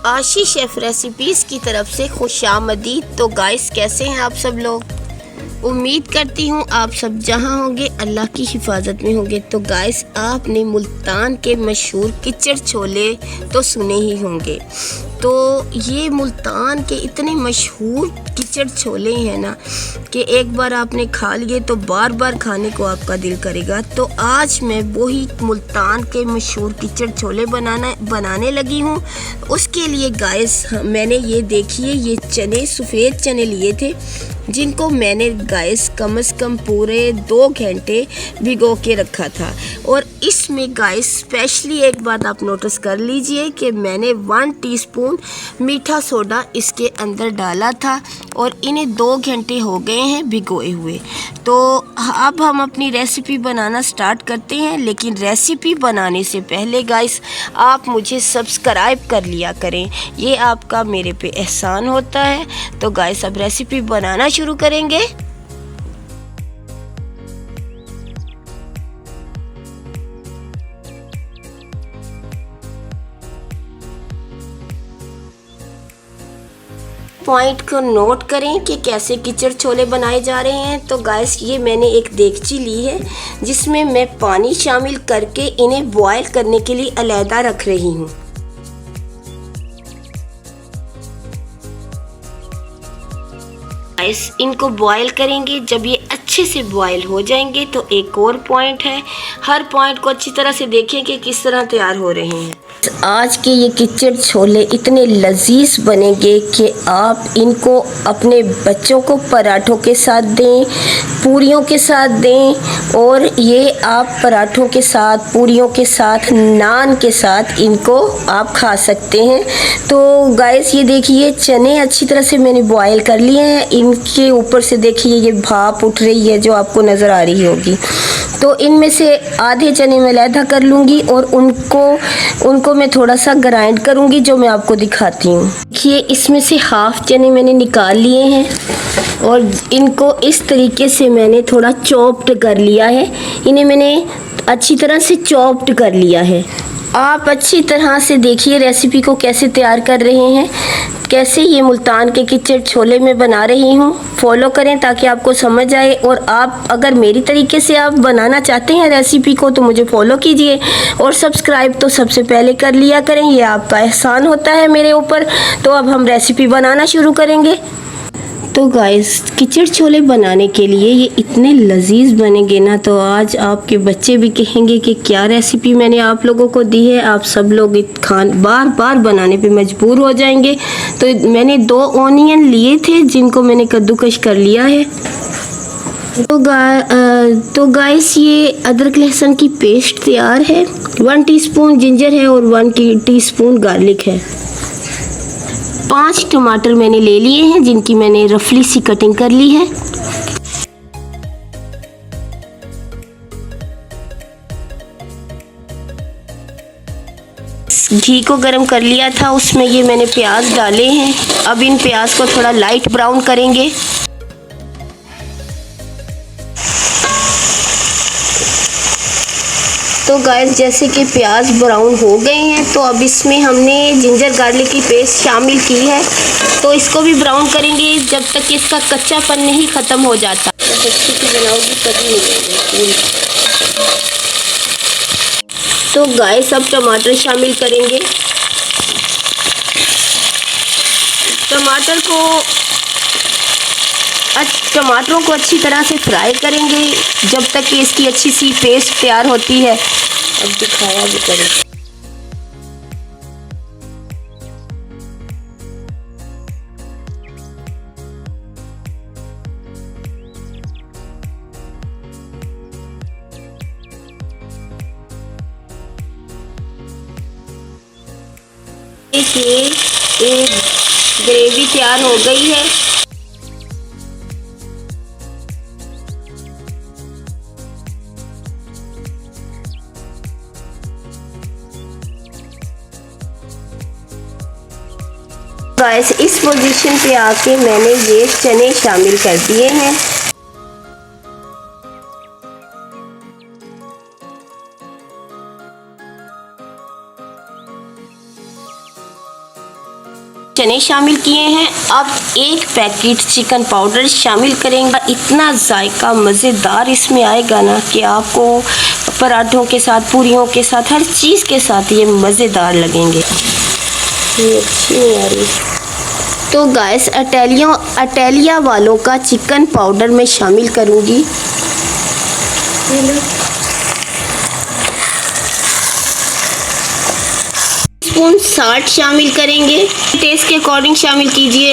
आशीष chef recipes की तरफ से खुशामदीद। तो गाइस, कैसे हैं आप सब लोग? उम्मीद करती हूँ आप सब जहाँ होंगे अल्लाह की हिफाजत में होंगे। तो गाइस, आपने मुल्तान के मशहूर किचड़ छोले तो सुने ही होंगे। तो ये मुल्तान के इतने मशहूर किचड़ छोले हैं ना कि एक बार आपने खा लिए तो बार बार खाने को आपका दिल करेगा। तो आज मैं वही मुल्तान के मशहूर किचड़ छोले बनाने लगी हूँ। उसके लिए गाइस मैंने ये देखिए ये चने, सफ़ेद चने लिए थे, जिनको मैंने गाइस कम से कम पूरे 2 घंटे भिगो के रखा था। और इसमें गाइस स्पेशली एक बात आप नोटिस कर लीजिए कि मैंने 1 टीस्पून मीठा सोडा इसके अंदर डाला था और इन्हें 2 घंटे हो गए हैं भिगोए हुए। तो अब हम अपनी रेसिपी बनाना स्टार्ट करते हैं, लेकिन रेसिपी बनाने से पहले गाइस आप मुझे सब्सक्राइब कर लिया करें, ये आपका मेरे पे एहसान होता है। तो गाइस अब रेसिपी बनाना शुरू करेंगे। पॉइंट को नोट करें कि कैसे किचड़ छोले बनाए जा रहे हैं। तो गाइस ये मैंने एक देगची ली है जिसमें मैं पानी शामिल करके इन्हें बॉयल करने के लिए अलहदा रख रही हूँ। गाइस इनको बॉयल करेंगे। जब ये अच्छे से बॉयल हो जाएंगे तो एक और पॉइंट है, हर पॉइंट को अच्छी तरह से देखें कि किस तरह तैयार हो रहे हैं। आज के ये किचड़ छोले इतने लजीज बनेंगे कि आप इनको अपने बच्चों को पराठों के साथ दें, पूरियों के साथ दें, और ये आप पराठों के साथ, पूरियों के साथ, नान के साथ इनको आप खा सकते हैं। तो गाइस ये देखिए चने अच्छी तरह से मैंने बॉयल कर लिए हैं। इनके ऊपर से देखिए ये भाप उठ रही है जो आपको नज़र आ रही होगी। तो इनमें से आधे चने मैं अलहदा कर लूँगी और उनको मैं थोड़ा सा ग्राइंड करूँगी, जो मैं आपको दिखाती हूँ। देखिए इसमें से हाफ चने मैंने निकाल लिए हैं और इनको इस तरीके से मैंने थोड़ा चॉप्ड कर लिया है। इन्हें मैंने अच्छी तरह से चॉप्ड कर लिया है। आप अच्छी तरह से देखिए रेसिपी को कैसे तैयार कर रहे हैं, कैसे ये मुल्तान के किचड़ छोले में बना रही हूँ। फॉलो करें ताकि आपको समझ आए, और आप अगर मेरी तरीके से आप बनाना चाहते हैं रेसिपी को तो मुझे फॉलो कीजिए, और सब्सक्राइब तो सबसे पहले कर लिया करें, ये आपका एहसान होता है मेरे ऊपर। तो अब हम रेसिपी बनाना शुरू करेंगे। तो गाइस किचड़ छोले बनाने के लिए ये इतने लजीज बनेंगे ना, तो आज आपके बच्चे भी कहेंगे कि क्या रेसिपी मैंने आप लोगों को दी है। आप सब लोग बार बार बनाने पे मजबूर हो जाएंगे। तो मैंने 2 ऑनियन लिए थे जिनको मैंने कद्दूकश कर लिया है। तो गाइस ये अदरक लहसुन की पेस्ट तैयार है। 1 टीस्पून जिंजर है और 1 टीस्पून गार्लिक है। 5 टमाटर मैंने ले लिए हैं जिनकी मैंने रफली सी कटिंग कर ली है। घी को गरम कर लिया था, उसमें ये मैंने प्याज डाले हैं। अब इन प्याज को थोड़ा लाइट ब्राउन करेंगे। तो गाइस जैसे कि प्याज ब्राउन हो गए हैं तो अब इसमें हमने जिंजर गार्लिक की पेस्ट शामिल की है। तो इसको भी ब्राउन करेंगे जब तक इसका कच्चापन नहीं ख़त्म हो जाता। बच्चे की बनाओगी कभी नहीं। तो गाइस अब टमाटर शामिल करेंगे। टमाटरों को अच्छी तरह से फ्राई करेंगे जब तक कि इसकी अच्छी सी पेस्ट तैयार होती है। अब दिखाया भी करें। देखिए एक ग्रेवी तैयार हो गई है। गाइस इस पोजीशन पे आके मैंने ये चने शामिल कर दिए हैं। चने शामिल किए हैं। अब 1 पैकेट चिकन पाउडर शामिल करेंगे। इतना जायका मज़ेदार इसमें आएगा ना कि आपको पराठों के साथ, पूरियों के साथ, हर चीज़ के साथ ये मज़ेदार लगेंगे। ये अच्छी नहीं आ रही। तो गाइस अटेलिया वालों का चिकन पाउडर मैं शामिल करूँगी। स्पून साल्ट शामिल करेंगे, टेस्ट के अकॉर्डिंग शामिल कीजिए।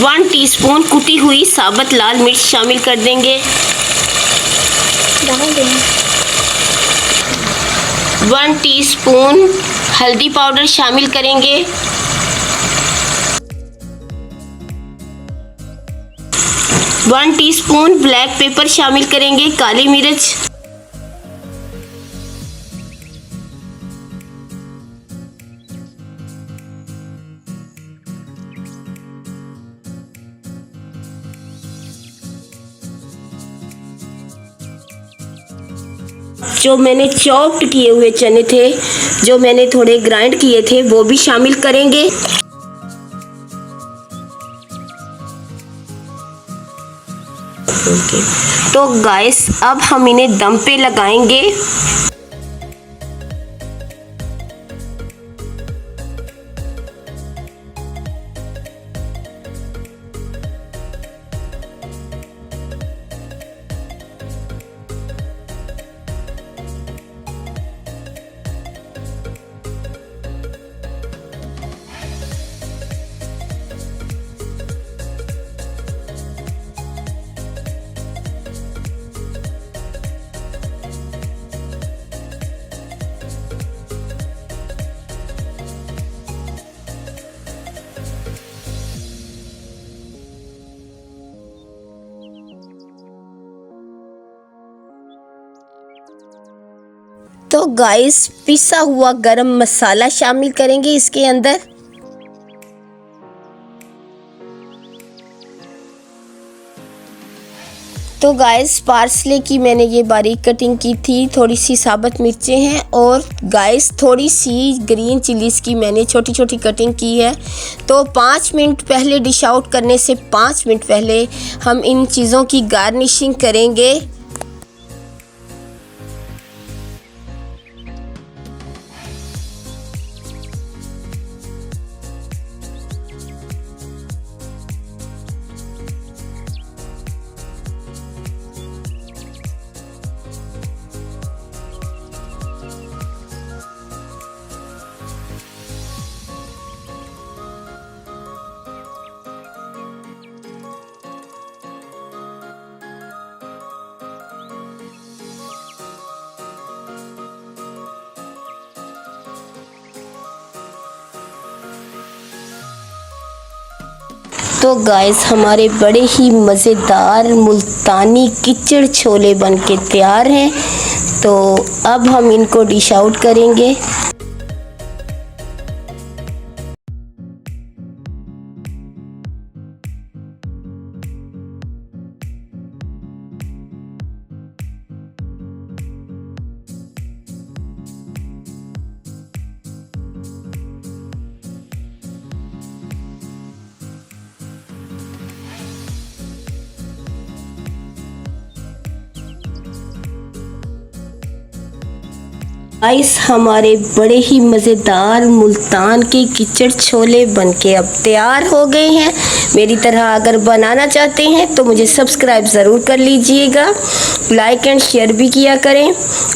1 टीस्पून कुटी हुई साबुत लाल मिर्च शामिल कर देंगे। 1 टीस्पून हल्दी पाउडर शामिल करेंगे। 1 टीस्पून ब्लैक पेपर शामिल करेंगे, काली मिर्च। जो मैंने चॉप्ड किए हुए चने थे, जो मैंने थोड़े ग्राइंड किए थे, वो भी शामिल करेंगे। तो गाइस अब हम इन्हें दम पे लगाएंगे। तो गाइस पिसा हुआ गरम मसाला शामिल करेंगे इसके अंदर। तो गाइस पार्सले की मैंने ये बारीक कटिंग की थी, थोड़ी सी साबुत मिर्चें हैं और गाइस थोड़ी सी ग्रीन चिलीज़ की मैंने छोटी छोटी कटिंग की है। तो 5 मिनट पहले, डिश आउट करने से 5 मिनट पहले हम इन चीज़ों की गार्निशिंग करेंगे। तो गाइस हमारे बड़े ही मज़ेदार मुल्तानी किचड़ छोले बनके तैयार हैं। तो अब हम इनको डिश आउट करेंगे। गाइस हमारे बड़े ही मज़ेदार मुल्तान के किचड़ छोले बनके अब तैयार हो गए हैं। मेरी तरह अगर बनाना चाहते हैं तो मुझे सब्सक्राइब ज़रूर कर लीजिएगा, लाइक एंड शेयर भी किया करें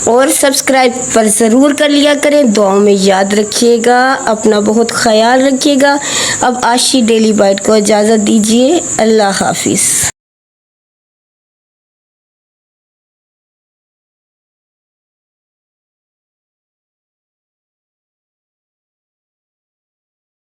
और सब्सक्राइब पर ज़रूर कर लिया करें। दुआओं में याद रखिएगा, अपना बहुत ख्याल रखिएगा। अब आशी डेली बाइट को इजाज़त दीजिए। अल्लाह हाफिज़।